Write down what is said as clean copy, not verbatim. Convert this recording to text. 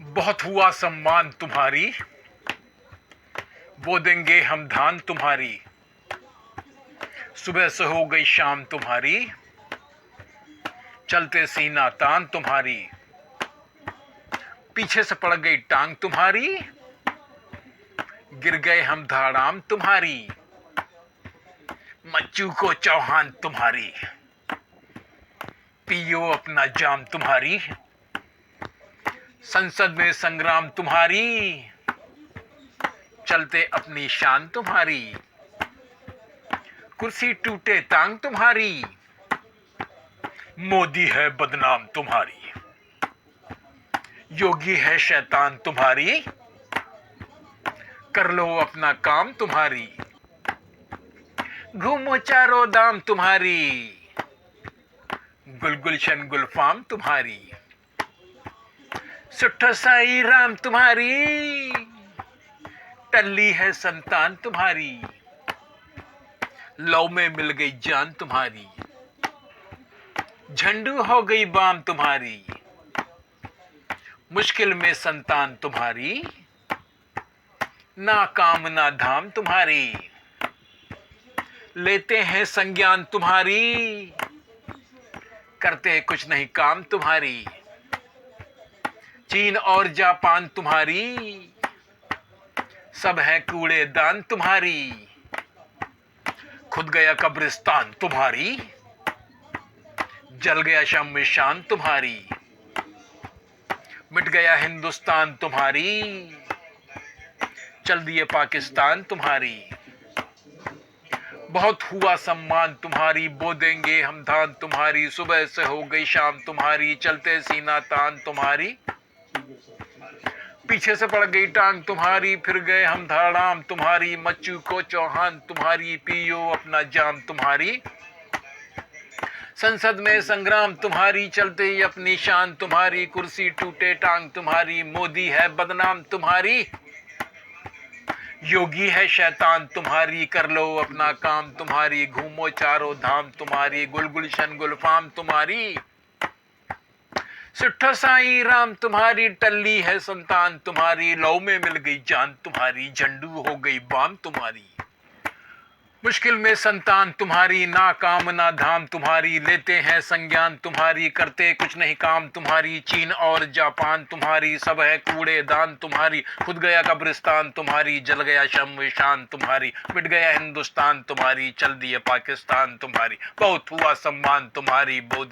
बहुत हुआ सम्मान तुम्हारी, बो देंगे हम धान तुम्हारी। सुबह से हो गई शाम तुम्हारी, चलते सीना तान तुम्हारी। पीछे से पड़ गई टांग तुम्हारी, गिर गए हम धाड़ाम तुम्हारी। मच्चू को चौहान तुम्हारी, पियो अपना जाम तुम्हारी। संसद में संग्राम तुम्हारी, चलते अपनी शान तुम्हारी। कुर्सी टूटे टांग तुम्हारी, मोदी है बदनाम तुम्हारी। योगी है शैतान तुम्हारी, कर लो अपना काम तुम्हारी। घूमो चारों धाम तुम्हारी, गुलगुलशन गुलफाम तुम्हारी। सुट्ठो साई राम तुम्हारी, टल्ली है संतान तुम्हारी। लव में मिल गई जान तुम्हारी, झंडू हो गई बाम तुम्हारी। मुश्किल में संतान तुम्हारी, ना काम ना धाम तुम्हारी। लेते हैं संज्ञान तुम्हारी, करते कुछ नहीं काम तुम्हारी। चीन और जापान तुम्हारी, सब है कूड़ेदान तुम्हारी। खुद गया कब्रिस्तान तुम्हारी, जल गया शमशान तुम्हारी। मिट गया हिंदुस्तान तुम्हारी, चल दिए पाकिस्तान तुम्हारी। बहुत हुआ सम्मान तुम्हारी, बो देंगे हम धान तुम्हारी। सुबह से हो गई शाम तुम्हारी, चलते सीना तान तुम्हारी। पीछे से पड़ गई टांग तुम्हारी, फिर गए हम धाड़ाम तुम्हारी। मच्चू को चौहान तुम्हारी, पियो अपना जाम तुम्हारी। संसद में संग्राम तुम्हारी, चलते ही अपनी शान तुम्हारी। कुर्सी टूटे टांग तुम्हारी, मोदी है बदनाम तुम्हारी। योगी है शैतान तुम्हारी, कर लो अपना काम तुम्हारी। घूमो चारों धाम तुम्हारी, गुलगुलशन गुलफाम तुम्हारी। सुट्ठो साई राम तुम्हारी, टल्ली है संतान तुम्हारी। लौ में मिल गई जान तुम्हारी, झंडू हो गई बाम तुम्हारी। मुश्किल में संतान तुम्हारी, ना काम ना धाम तुम्हारी। लेते हैं संज्ञान तुम्हारी, करते कुछ नहीं काम तुम्हारी। चीन और जापान तुम्हारी, सब है कूड़ेदान तुम्हारी। खुद गया कब्रिस्तान तुम्हारी, जल गया शमशान तुम्हारी। मिट गया हिंदुस्तान तुम्हारी, चल दिए पाकिस्तान तुम्हारी। बहुत हुआ सम्मान तुम्हारी, बो